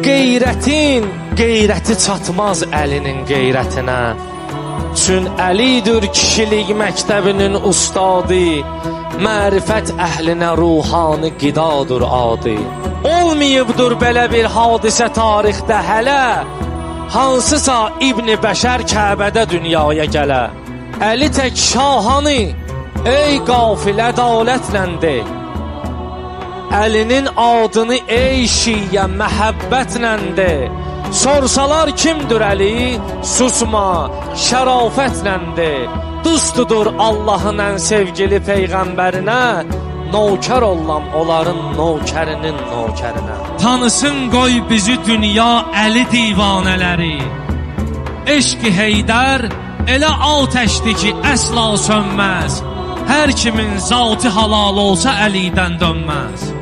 qeyrəti çatmaz əlinin qeyrətinə. Çün Əlidir kişilik məktəbinin ustadı, mərifət əhlinə ruhani qidadır adi. Olmayıbdır belə bir hadisə tarixdə hələ, hansısa İbn-i Bəşər Kəbədə dünyaya gələ. Əli tək şahanı, ey qafil ədalətləndi, Əlinin adını ey şiyyə məhəbbətləndi. Sorsalar kimdir Əli, susma, şərafətləndi. Dostudur Allahın ən sevgili peyğəmbərinə, nökər olan onların nökərinin nökərinə. Tanısın qoy bizi dünya Əli divanələri. Eşq-i Heydər elə atəşdir ki əsla sönməz. Hər kimin zatı halal olsa Əlidən dönməz.